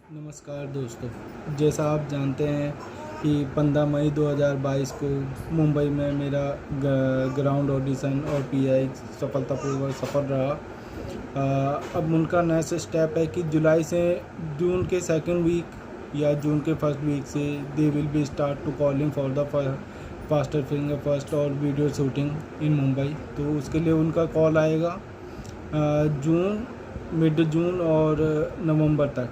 नमस्कार दोस्तों, जैसा आप जानते हैं कि 15 मई 2022 को मुंबई में मेरा ग्राउंड ऑडिशन और पीआई सफलतापूर्वक सफल रहा। अब उनका नेक्स्ट स्टेप है कि जुलाई से जून के सेकंड वीक या जून के फर्स्ट वीक से they will be start to calling for the faster finger first और वीडियो शूटिंग इन मुंबई। तो उसके लिए उनका कॉल आएगा मिड जून और नवंबर तक।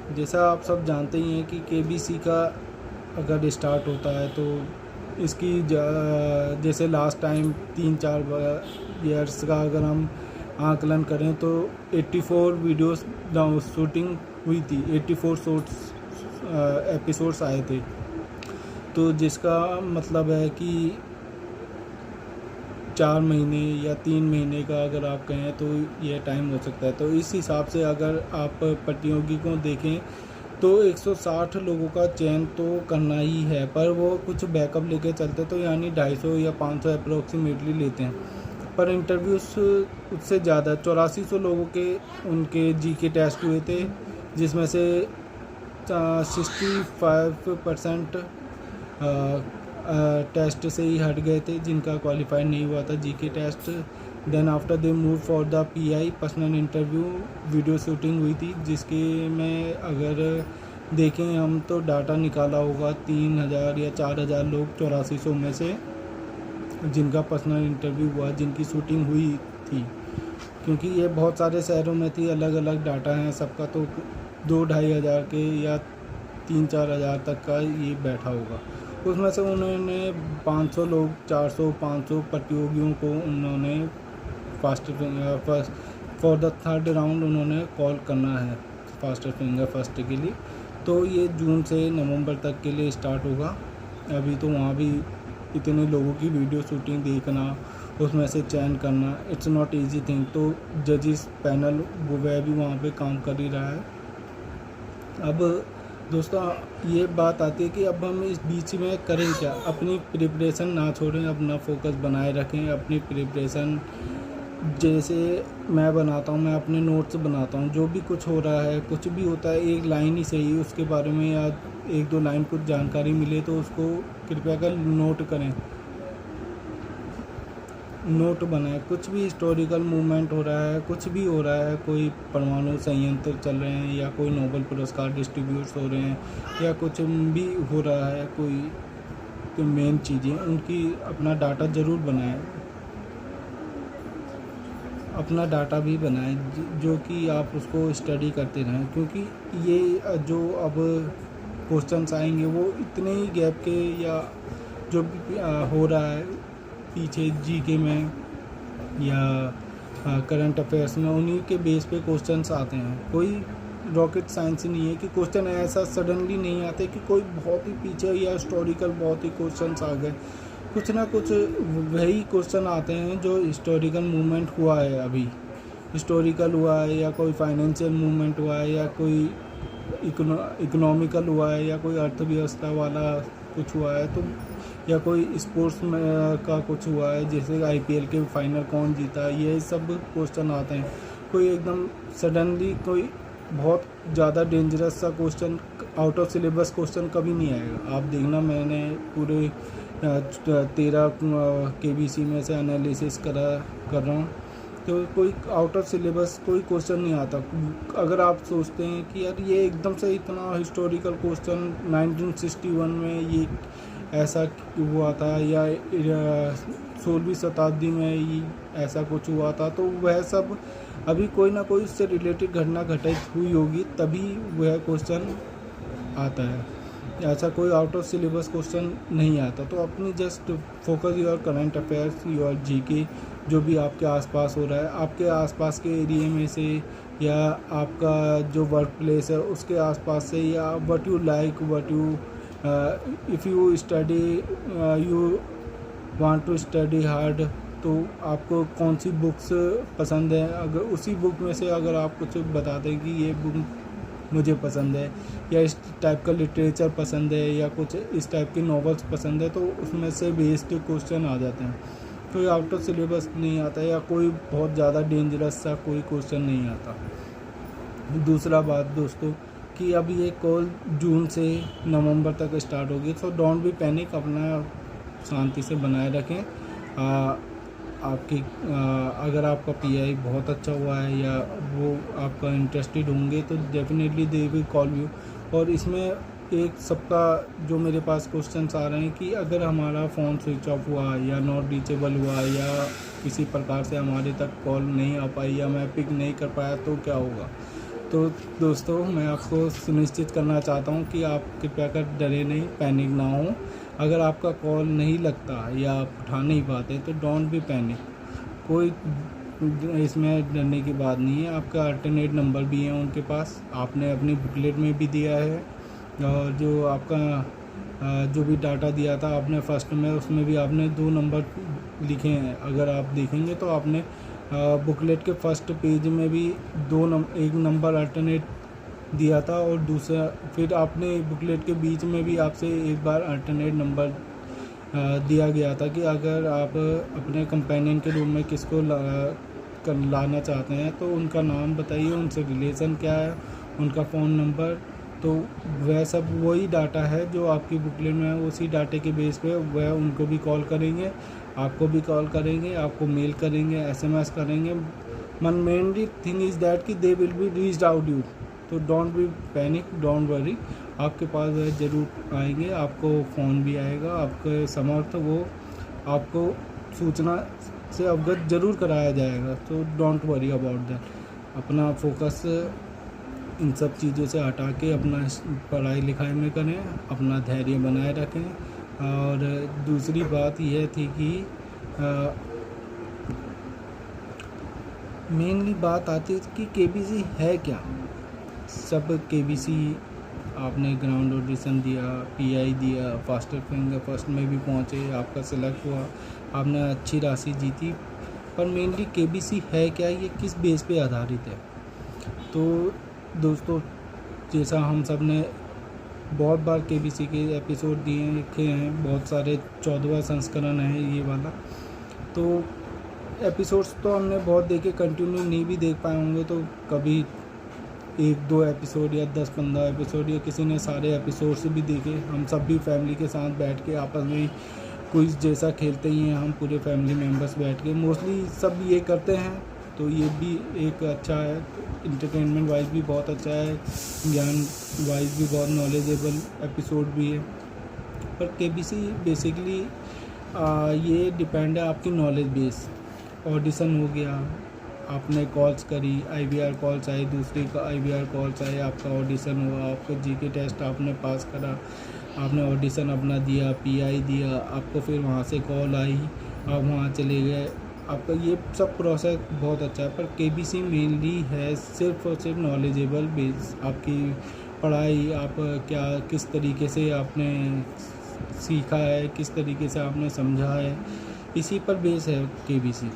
जैसा आप सब जानते ही हैं कि केबीसी का अगर स्टार्ट होता है तो इसकी जैसे लास्ट टाइम 3-4 ईयर्स का अगर हम आकलन करें तो 84 वीडियोस शूटिंग हुई थी, 84 शॉर्ट्स एपिसोड्स आए थे। तो जिसका मतलब है कि 4 महीने या 3 महीने का अगर आप कहें तो यह टाइम हो सकता है। तो इस हिसाब से अगर आप प्रतियोगी को देखें तो 160 लोगों का चयन तो करना ही है, पर वो कुछ बैकअप लेके चलते तो यानी 250 या 500 अप्रोक्सीमेटली लेते हैं। पर इंटरव्यूज़ उससे ज़्यादा 8400 लोगों के उनके जीके टेस्ट हुए थे, जिसमें से 65% टेस्ट से ही हट गए थे, जिनका क्वालिफाई नहीं हुआ था GK test. Then after they move for the PI personal interview video shooting हुई थी, जिसके में अगर देखें हम तो डाटा निकाला होगा 3000 या 4000 लोग 8400 में से जिनका पर्सनल इंटरव्यू हुआ, जिनकी शूटिंग हुई थी। क्योंकि ये बहुत सारे शहरों में थी, अलग अलग डाटा हैं सबका, तो 2-2.5 हज़ार के या 3-4 हज़ार तक का ये बैठा होगा। उसमें से उन्होंने 500 लोग 400-500 प्रतियोगियों को उन्होंने फॉर द थर्ड राउंड उन्होंने कॉल करना है फास्टर फिंगर फर्स्ट के लिए। तो ये जून से नवंबर तक के लिए स्टार्ट होगा। अभी तो वहाँ भी इतने लोगों की वीडियो शूटिंग देखना, उसमें से चयन करना, इट्स नॉट इजी थिंग। तो जजिस पैनल वह भी वहाँ पे काम कर ही रहा है। अब दोस्तों ये बात आती है कि अब हम इस बीच में करें क्या। अपनी प्रिपरेशन ना छोड़ें, अपना फोकस बनाए रखें। अपनी प्रिपरेशन जैसे मैं बनाता हूँ, मैं अपने नोट्स बनाता हूँ, जो भी कुछ हो रहा है, कुछ भी होता है, एक लाइन ही सही उसके बारे में या 1-2 लाइन कुछ जानकारी मिले तो उसको कृपया कर नोट करें, नोट बनाएं। कुछ भी हिस्टोरिकल मूवमेंट हो रहा है, कुछ भी हो रहा है, कोई परमाणु संयंत्र चल रहे हैं या कोई नोबेल पुरस्कार डिस्ट्रीब्यूट हो रहे हैं या कुछ भी हो रहा है, कोई मेन चीज़ें उनकी अपना डाटा ज़रूर बनाएं, अपना डाटा भी बनाएं जो कि आप उसको स्टडी करते रहें। क्योंकि ये जो अब क्वेश्चंस आएंगे वो इतने ही गैप के या जो भी हो रहा है पीछे जीके में या करंट अफेयर्स में, उन्हीं के बेस पे क्वेश्चंस आते हैं। कोई रॉकेट साइंस नहीं है कि क्वेश्चन ऐसा सडनली नहीं आते कि कोई बहुत ही पीछे या हिस्टोरिकल बहुत ही क्वेश्चंस आ गए। कुछ ना कुछ वही क्वेश्चन आते हैं जो हिस्टोरिकल मूवमेंट हुआ है, अभी हिस्टोरिकल हुआ है या कोई फाइनेंशियल मूवमेंट हुआ है या कोई इकोनॉमिकल हुआ है या कोई अर्थव्यवस्था वाला कुछ हुआ है, तो या कोई स्पोर्ट्स में का कुछ हुआ है, जैसे आईपीएल के फाइनल कौन जीता, ये सब क्वेश्चन आते हैं। कोई एकदम सडनली कोई बहुत ज़्यादा डेंजरस सा question, out of syllabus question कभी नहीं आएगा। आप देखना, मैंने पूरे 13 केबीसी में से एनालिसिस कर रहा हूँ, तो कोई आउट ऑफ सिलेबस कोई क्वेश्चन नहीं आता। अगर आप सोचते हैं कि यार ये एकदम से इतना हिस्टोरिकल क्वेश्चन 1961 में ये ऐसा हुआ था या 16वीं शताब्दी में ही ऐसा कुछ हुआ था, तो वह सब अभी कोई ना कोई उससे रिलेटेड घटना घटित हुई होगी तभी वह क्वेश्चन आता है। ऐसा कोई आउट ऑफ सिलेबस क्वेश्चन नहीं आता। तो अपनी just focus your current affairs, your GK, जो भी आपके आसपास हो रहा है, आपके आसपास के एरिया में से या आपका जो वर्क प्लेस है उसके आसपास से, या what you like, what you if you study you want to study hard, तो आपको कौन सी बुक्स पसंद है। अगर उसी बुक में से अगर आप कुछ बताते हैं कि ये बुक मुझे पसंद है या इस टाइप का लिटरेचर पसंद है या कुछ इस टाइप की नॉवेल्स पसंद है, तो उसमें से बेस्ड क्वेश्चन आ जाते हैं। कोई आउट ऑफ सिलेबस नहीं आता या कोई बहुत ज़्यादा डेंजरस सा कोई क्वेश्चन नहीं आता। दूसरा बात दोस्तों, कि अब ये कॉल जून से नवंबर तक स्टार्ट होगी। सो डोंट बी पैनिक, अपना शांति से बनाए रखें। आपकी अगर आपका पीआई बहुत अच्छा हुआ है या वो आपका इंटरेस्टेड होंगे तो definitely they will call you. और इसमें एक सबका जो मेरे पास क्वेश्चंस आ रहे हैं कि अगर हमारा फ़ोन स्विच ऑफ हुआ या नॉट रीचेबल हुआ या किसी प्रकार से हमारे तक कॉल नहीं आ पाई या मैं पिक नहीं कर पाया तो क्या होगा। तो दोस्तों, मैं आपको सुनिश्चित करना चाहता हूँ कि आप कृपया कर डरे नहीं, पैनिक ना हो। अगर आपका कॉल नहीं लगता या आप उठा नहीं पाते तो डोंट बी पैनिक, कोई इसमें डरने की बात नहीं है। आपका अल्टरनेट नंबर भी है उनके पास, आपने अपनी बुकलेट में भी दिया है, और जो आपका जो भी डाटा दिया था आपने फर्स्ट में, उसमें भी आपने 2 नंबर लिखे हैं। अगर आप देखेंगे तो आपने बुकलेट के फर्स्ट पेज में भी एक नंबर अल्टरनेट दिया था, और दूसरा फिर आपने बुकलेट के बीच में भी आपसे एक बार अल्टरनेट नंबर दिया गया था कि अगर आप अपने कंपेनियन के रूम में किसको लाना चाहते हैं तो उनका नाम बताइए, उनसे रिलेशन क्या है, उनका फ़ोन नंबर। तो वह सब वही डाटा है जो आपकी बुकलेट में है। उसी डाटे के बेस पे वह उनको भी कॉल करेंगे, आपको भी कॉल करेंगे, आपको मेल करेंगे, एसएमएस करेंगे। मेनली थिंग इज़ दैट कि they will be reached out you. तो don't be panic, don't worry, आपके पास वह ज़रूर आएंगे, आपको फ़ोन भी आएगा, आपके समर्थ वो आपको सूचना से अवगत ज़रूर कराया जाएगा। तो डोंट वरी अबाउट दैट। अपना फोकस इन सब चीज़ों से हटा के अपना पढ़ाई लिखाई में करें, अपना धैर्य बनाए रखें। और दूसरी बात यह थी कि मेनली बात आती है कि केबीसी है क्या। सब केबीसी आपने ग्राउंड ऑडिशन दिया, पीआई दिया, फास्टर फिंगर फर्स्ट में भी पहुँचे, आपका सिलेक्ट हुआ, आपने अच्छी राशि जीती, पर मेनली केबीसी है क्या, ये किस बेस पे आधारित है। तो दोस्तों, जैसा हम सब ने बहुत बार केबीसी के एपिसोड देखे हैं, बहुत सारे 14वां संस्करण है ये वाला। तो एपिसोड्स तो हमने बहुत देखे, कंटिन्यू नहीं भी देख पाए होंगे, तो कभी 1-2 एपिसोड या 10-15 एपिसोड या किसी ने सारे एपिसोड्स भी देखे। हम सब भी फैमिली के साथ बैठ के आपस में क्विज जैसा खेलते ही हैं, हम पूरे फैमिली मेम्बर्स बैठ के मोस्टली सब ये करते हैं। तो ये भी एक अच्छा है, इंटरटेनमेंट वाइज भी बहुत अच्छा है, ज्ञान वाइज भी बहुत नॉलेजेबल एपिसोड भी है। पर केबीसी बेसिकली ये डिपेंड है आपकी नॉलेज बेस। ऑडिशन हो गया, आपने कॉल्स करी, आईवीआर कॉल्स आई, दूसरी का आईवीआर कॉल्स आए, आपका ऑडिशन हुआ, आपका जीके टेस्ट आपने पास करा, आपने ऑडिशन अपना दिया, पीआई दिया, आपको फिर वहाँ से कॉल आई, आप वहाँ चले गए, आपका ये सब प्रोसेस बहुत अच्छा है। पर केबीसी मेनली है सिर्फ और सिर्फ नॉलेजेबल बेस, आपकी पढ़ाई, आप क्या किस तरीके से आपने सीखा है, किस तरीके से आपने समझा है, इसी पर बेस है केबीसी।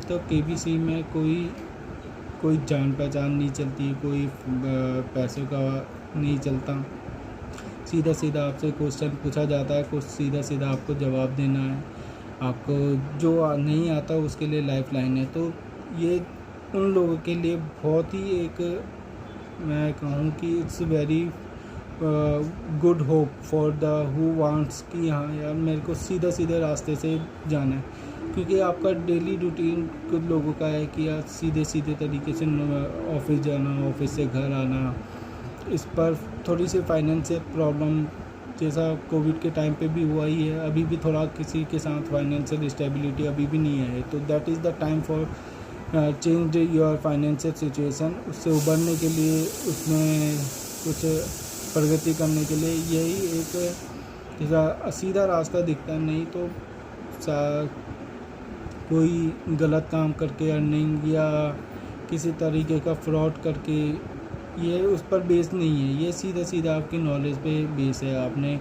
तो केबीसी में कोई जान पहचान नहीं चलती, कोई पैसों का नहीं चलता। सीधा सीधा आपसे क्वेश्चन पूछा जाता है, कुछ सीधा सीधा आपको जवाब देना है, आपको जो नहीं आता उसके लिए लाइफ लाइन है। तो ये उन लोगों के लिए बहुत ही एक, मैं कहूँ कि it's very good hope for the who wants कि हाँ यार मेरे को सीधा सीधे रास्ते से जाना है। क्योंकि आपका डेली रूटीन कुछ लोगों का है कि यार सीधे सीधे तरीके से ऑफिस जाना, ऑफिस से घर आना, इस पर थोड़ी सी फाइनेंशियल प्रॉब्लम जैसा कोविड के टाइम पे भी हुआ ही है, अभी भी थोड़ा किसी के साथ फाइनेंशियल स्टेबिलिटी अभी भी नहीं है। तो that is the time for change your financial situation. उससे उबरने के लिए, उसमें कुछ प्रगति करने के लिए यही एक जैसा सीधा रास्ता दिखता है। नहीं तो कोई गलत काम करके अर्निंग या किसी तरीके का फ्रॉड करके, ये उस पर बेस नहीं है, ये सीधा सीधा आपकी नॉलेज पे बेस है। आपने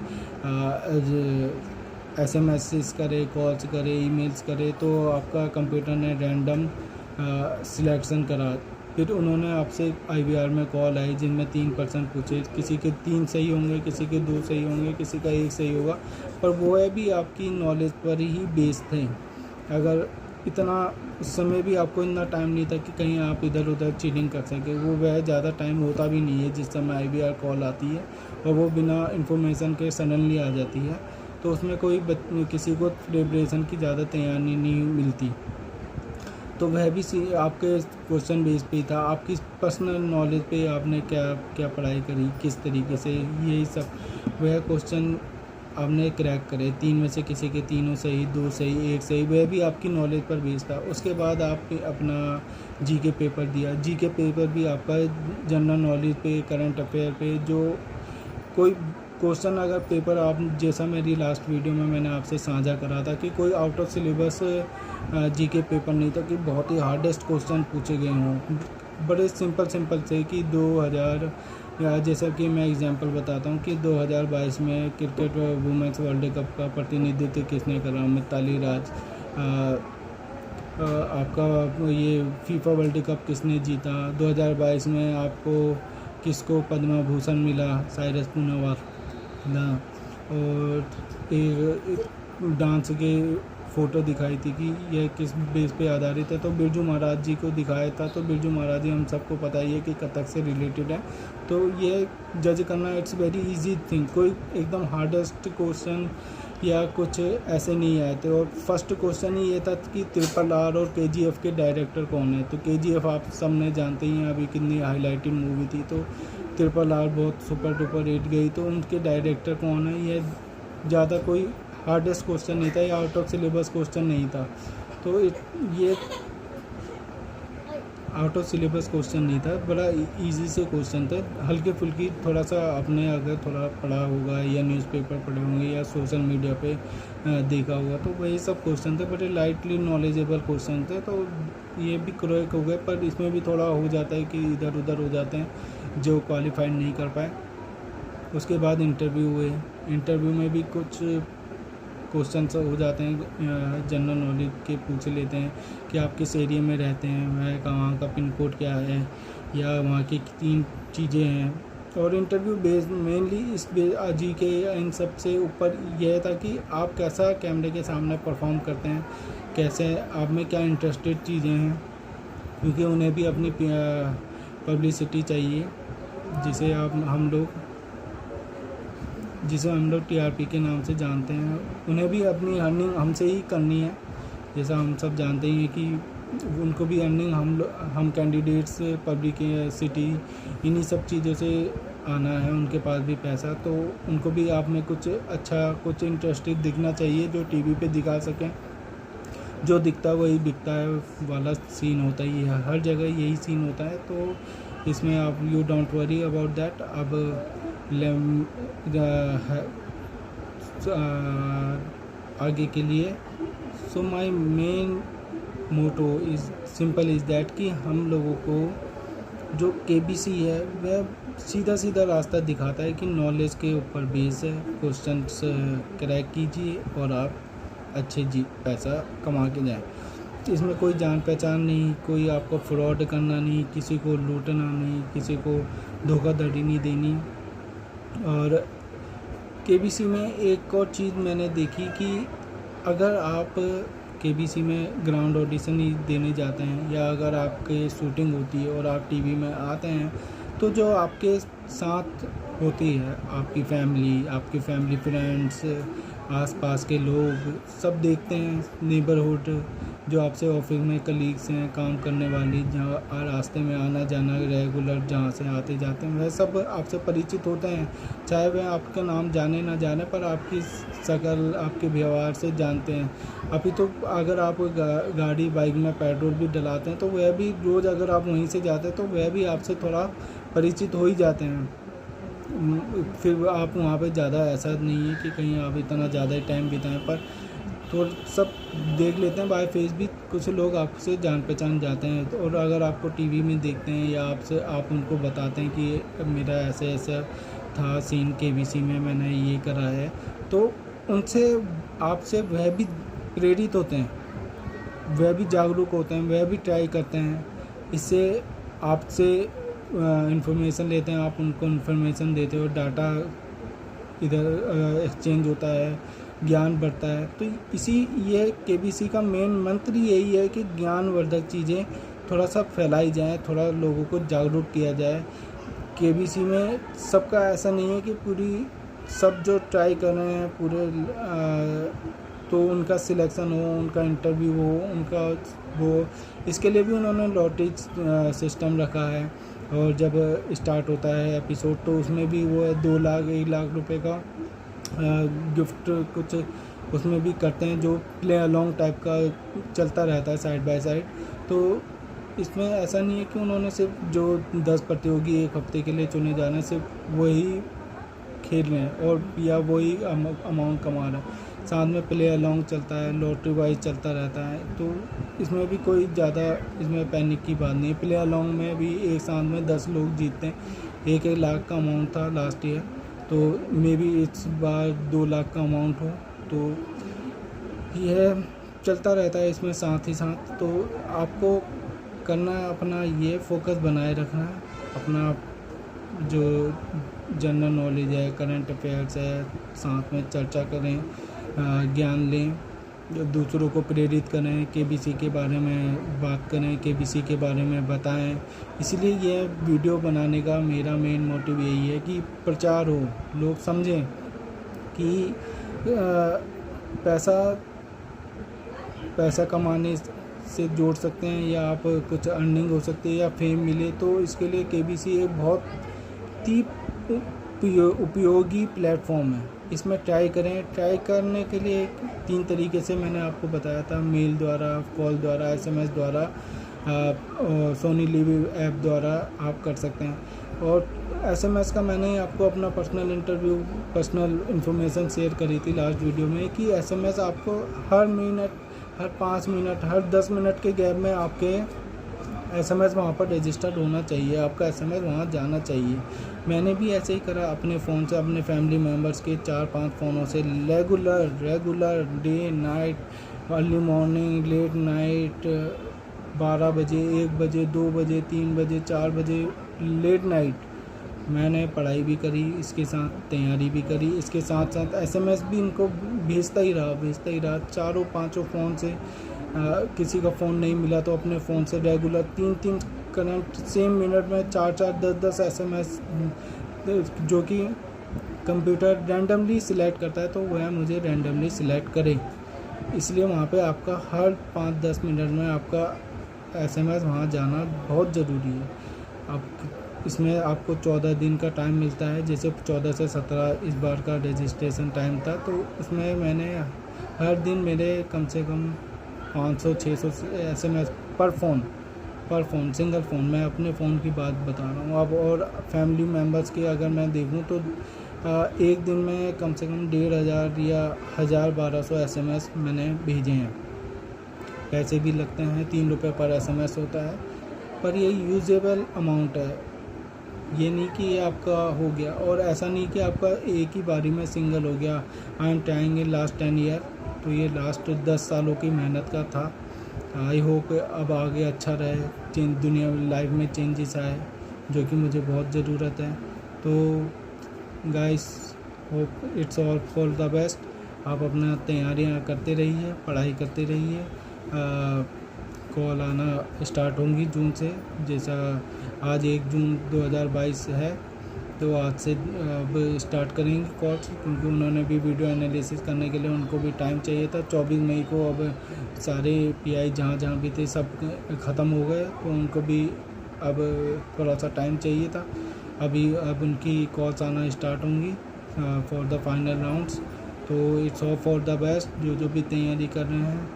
एसएमएस करे, कॉल्स करे, ईमेल्स करे, तो आपका कंप्यूटर ने रैंडम सिलेक्शन करा, फिर उन्होंने आपसे आईवीआर में कॉल आई जिनमें 3% पूछे, किसी के 3 सही होंगे, किसी के 2 सही होंगे, किसी का 1 सही होगा, पर वो है भी आपकी नॉलेज पर ही बेस थे। अगर इतना उस समय भी आपको इतना टाइम नहीं था कि कहीं आप इधर उधर चीटिंग कर सकें। वो वह ज़्यादा टाइम होता भी नहीं है जिस समय IVR कॉल आती है और वो बिना इन्फॉर्मेशन के सडनली आ जाती है, तो उसमें कोई किसी को प्रिपरेशन की ज़्यादा तैयारी नहीं मिलती। तो वह भी आपके क्वेश्चन बेस पे ही था, आपकी पर्सनल नॉलेज पे आपने क्या क्या पढ़ाई करी, किस तरीके से, यही सब वह क्वेश्चन आपने क्रैक करे। 3 में से किसी के तीनों सही, 2 सही, 1 सही, वह भी आपकी नॉलेज पर बेस्ड था। उसके बाद आप अपना जीके पेपर दिया। जीके पेपर भी आपका जनरल नॉलेज पे, करंट अफेयर पे, जो कोई क्वेश्चन अगर पेपर आप, जैसा मेरी लास्ट वीडियो में मैंने आपसे साझा करा था कि कोई out of syllabus GK paper नहीं था कि बहुत ही हार्डेस्ट क्वेश्चन पूछे गए हों, बड़े सिंपल से कि 2000, या जैसा कि मैं एग्जांपल बताता हूँ कि 2022 में क्रिकेट वुमेंस वर्ल्ड कप का प्रतिनिधित्व किसने करा, मिताली राज। आपका ये फीफा वर्ल्ड कप किसने जीता, 2022 में आपको किसको पद्म भूषण मिला, साइरस पूनावाला। और एक डांस के फ़ोटो दिखाई थी कि यह किस बेस पे आधारित है, तो बिरजू महाराज जी को दिखाया था। तो बिरजू महाराज जी हम सबको पता ही है कि कथक से रिलेटेड है, तो ये जज करना इट्स वेरी इजी थिंग। कोई एकदम हार्डेस्ट क्वेश्चन या कुछ ऐसे नहीं आए थे। और फर्स्ट क्वेश्चन ही ये था कि RRR और KGF के डायरेक्टर कौन है। तो KGF आप सब ने जानते ही हैं, अभी कितनी हाईलाइटेड मूवी थी, तो RRR बहुत सुपर डुपर हिट गई, तो उनके डायरेक्टर कौन है, ये ज़्यादा कोई हार्डेस्ट क्वेश्चन नहीं था या आउट ऑफ सिलेबस क्वेश्चन नहीं था। तो ये आउट ऑफ सिलेबस क्वेश्चन नहीं था, बड़ा इजी से क्वेश्चन था, हल्के फुल्की। थोड़ा सा आपने अगर थोड़ा पढ़ा होगा या न्यूज़पेपर पढ़े होंगे या सोशल मीडिया पे देखा होगा, तो वही सब क्वेश्चन थे, बड़े लाइटली नॉलेजेबल क्वेश्चन थे। तो ये भी क्रैक हो गए, पर इसमें भी थोड़ा हो जाता है कि इधर उधर हो जाते हैं जो क्वालिफाइड नहीं कर पाए। उसके बाद इंटरव्यू हुए। इंटरव्यू में भी कुछ क्वेश्चन हो जाते हैं, जनरल नॉलेज के पूछ लेते हैं कि आप किस एरिया में रहते हैं, वह कहाँ का पिन कोड क्या है, या वहाँ की 3 चीज़ें हैं। और इंटरव्यू बेस्ड मेनली इस जी के इन सब से ऊपर यह था कि आप कैसा कैमरे के सामने परफॉर्म करते हैं, कैसे आप में क्या इंटरेस्टेड चीज़ें हैं, क्योंकि उन्हें भी अपनी पब्लिसिटी चाहिए, जिसे हम लोग TRP के नाम से जानते हैं। उन्हें भी अपनी अर्निंग हमसे ही करनी है, जैसा हम सब जानते ही हैं कि उनको भी अर्निंग हम कैंडिडेट्स, पब्लिसिटी, इन्हीं सब चीज़ों से आना है, उनके पास भी पैसा। तो उनको भी आप में कुछ अच्छा, कुछ इंटरेस्टिंग दिखना चाहिए जो टीवी पे दिखा सकें। जो दिखता है वही बिकता है वाला सीन होता ही है, हर जगह यही सीन होता है। तो इसमें आप you don't worry about that. अब आगे के लिए so my main motto is simple is that कि हम लोगों को जो KBC है वह सीधा रास्ता दिखाता है कि नॉलेज के ऊपर बेस है, क्वेश्चंस क्रैक कीजिए और आप अच्छे पैसा कमा के जाएं। इसमें कोई जान पहचान नहीं, कोई आपको फ्रॉड करना नहीं, किसी को लूटना नहीं, किसी को धोखाधड़ी नहीं देनी। और KBC में एक और चीज़ मैंने देखी कि अगर आप KBC में ग्राउंड ऑडिशन ही देने जाते हैं, या अगर आपके शूटिंग होती है और आप टीवी में आते हैं, तो जो आपके साथ होती है आपकी फैमिली फ्रेंड्स, आसपास के लोग सब देखते हैं, नेबरहुड जो आपसे ऑफिस में कलीग्स हैं, काम करने वाली, जहाँ रास्ते में आना जाना रेगुलर जहाँ से आते जाते हैं, वह सब आपसे परिचित होते हैं। चाहे वह आपका नाम जाने ना जाने, पर आपकी शक्ल, आपके व्यवहार से जानते हैं। अभी तो अगर आप गाड़ी बाइक में पेट्रोल भी डलाते हैं, तो वह भी रोज़ अगर आप वहीं से जाते हैं तो वह भी आपसे थोड़ा परिचित हो ही जाते हैं। फिर आप वहाँ पे ज़्यादा ऐसा नहीं है कि कहीं आप इतना ज़्यादा ही टाइम बिताएं, पर तो सब देख लेते हैं बाय फेस भी, कुछ लोग आपसे जान पहचान जाते हैं। और अगर आपको टीवी में देखते हैं या आप उनको बताते हैं कि मेरा ऐसे ऐसा था सीन KBC में, मैंने ये करा है, तो उनसे आपसे वह भी प्रेरित होते हैं, वह भी जागरूक होते हैं, वह भी ट्राई करते हैं। इससे आपसे इन्फॉर्मेशन लेते हैं, आप उनको इन्फॉर्मेशन देते हो, डाटा इधर एक्सचेंज होता है, ज्ञान बढ़ता है। तो इसी ये केबीसी का मेन मंत्र यही है कि ज्ञानवर्धक चीज़ें थोड़ा सा फैलाई जाएँ, थोड़ा लोगों को जागरूक किया जाए। केबीसी में सबका ऐसा नहीं है कि पूरी सब जो ट्राई कर रहे हैं पूरे तो उनका सिलेक्शन हो, उनका इंटरव्यू हो, उनका वो, इसके लिए भी उन्होंने लॉटरी सिस्टम रखा है। और जब स्टार्ट होता है एपिसोड तो उसमें भी वो है 2 लाख 1 लाख रुपए का गिफ्ट कुछ उसमें भी करते हैं, जो प्ले अलॉन्ग टाइप का चलता रहता है साइड बाय साइड। तो इसमें ऐसा नहीं है कि उन्होंने सिर्फ जो 10 प्रतियोगी एक हफ्ते के लिए चुने जाना है सिर्फ वही खेल रहे हैं और या वही अमाउंट कमा रहे हैं, साथ में प्ले अलॉन्ग चलता है, लॉटरी वाइज चलता रहता है। तो इसमें भी कोई ज़्यादा इसमें पैनिक की बात नहीं है। प्ले अलॉन्ग में भी एक साथ में 10 लोग जीतते हैं। 1-1 लाख का अमाउंट था लास्ट ईयर, तो मे बी इस बार 2 लाख का अमाउंट हो। तो यह चलता रहता है इसमें साथ ही साथ। तो आपको करना है अपना ये फोकस बनाए रखना है, अपना जो जनरल नॉलेज है, करंट अफेयर्स है, साथ में चर्चा करें, ज्ञान लें, दूसरों को प्रेरित करें, केबीसी के बारे में बात करें, केबीसी के बारे में बताएं। इसलिए ये वीडियो बनाने का मेरा मेन मोटिव यही है कि प्रचार हो, लोग समझें कि पैसा कमाने से जोड़ सकते हैं या आप कुछ अर्निंग हो सकती है या फेम मिले, तो इसके लिए केबीसी एक बहुत ही उपयोगी प्लेटफॉर्म है। इसमें ट्राई करें। ट्राई करने के लिए 3 तरीके से मैंने आपको बताया था, मेल द्वारा, कॉल द्वारा, SMS द्वारा, सोनी लिव ऐप द्वारा आप कर सकते हैं। और SMS का मैंने आपको अपना पर्सनल इन्फॉर्मेशन शेयर करी थी लास्ट वीडियो में कि SMS आपको हर मिनट, हर 5 मिनट, हर 10 मिनट के गैप में आपके SMS वहाँ पर रजिस्टर्ड होना चाहिए, आपका SMS वहाँ जाना चाहिए। मैंने भी ऐसे ही करा अपने फ़ोन से, अपने फैमिली मेम्बर्स के 4-5 फ़ोनों से regular day night, early morning, late night, 12 बजे, 1 बजे, 2 बजे, 3 बजे, 4 बजे, लेट नाइट मैंने पढ़ाई भी करी, इसके साथ तैयारी भी करी, इसके साथ साथ SMS भी इनको भेजता ही रहा। 4-5 फ़ोन से किसी का फ़ोन नहीं मिला तो अपने फ़ोन से रेगुलर 3-3 करंट सेम मिनट में 4-4, 10-10 SMS जो कि कंप्यूटर रैंडमली सिलेक्ट करता है, तो वह मुझे रैंडमली सिलेक्ट करे। इसलिए वहाँ पे आपका हर 5-10 मिनट में आपका SMS वहाँ जाना बहुत ज़रूरी है। आप इसमें आपको 14 दिन का टाइम मिलता है, जैसे 14 से 17 इस बार का रजिस्ट्रेशन टाइम था। तो उसमें मैंने हर दिन मेरे कम से कम 500-600 SMS पर फ़ोन सिंगल फ़ोन, मैं अपने फ़ोन की बात बता रहा हूँ अब। और फैमिली मेम्बर्स की अगर मैं देखूँ तो एक दिन में कम से कम 1500 या 1200 SMS मैंने भेजे हैं। पैसे भी लगते हैं, 3 रुपये पर SMS होता है, पर ये यूजेबल अमाउंट है। ये नहीं कि ये आपका हो गया, और ऐसा नहीं कि आपका एक ही बारी में सिंगल हो गया। I am trying in last 10 year, तो ये लास्ट 10 सालों की मेहनत का था। आई होप अब आगे अच्छा रहे, दुनिया लाइफ में चेंजेस आए, जो कि मुझे बहुत ज़रूरत है। तो guys, hope it's all for the best. आप अपना तैयारियां करते रहिए, पढ़ाई करते रहिए। कॉल आना स्टार्ट होंगी जून से, जैसा आज 1 जून 2022 है, तो आज से अब स्टार्ट करेंगे कॉल्स, क्योंकि उन्होंने भी वीडियो एनालिसिस करने के लिए उनको भी टाइम चाहिए था। 24 मई को अब सारे PI जहाँ भी थे सब ख़त्म हो गए, तो उनको भी अब थोड़ा सा टाइम चाहिए था। अब उनकी कॉल्स आना स्टार्ट होंगी फॉर द फाइनल राउंड्स। तो it's all for the best. जो भी तैयारी कर रहे हैं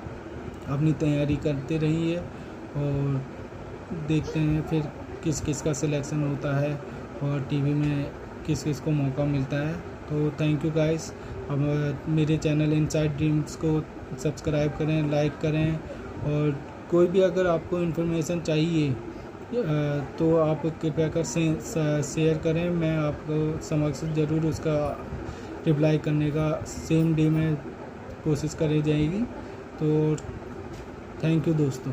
अपनी तैयारी करते रहिए, और देखते हैं फिर किस किस का सिलेक्शन होता है और टीवी में किस किस को मौका मिलता है। तो थैंक यू गाइस। अब मेरे चैनल इनसाइड ड्रीम्स को सब्सक्राइब करें, लाइक करें, और कोई भी अगर आपको इन्फॉर्मेशन चाहिए तो आप कृपया कर शेयर करें। मैं आपको समक्ष ज़रूर उसका रिप्लाई करने का सेम डे में कोशिश करी जाएगी। तो थैंक यू दोस्तों।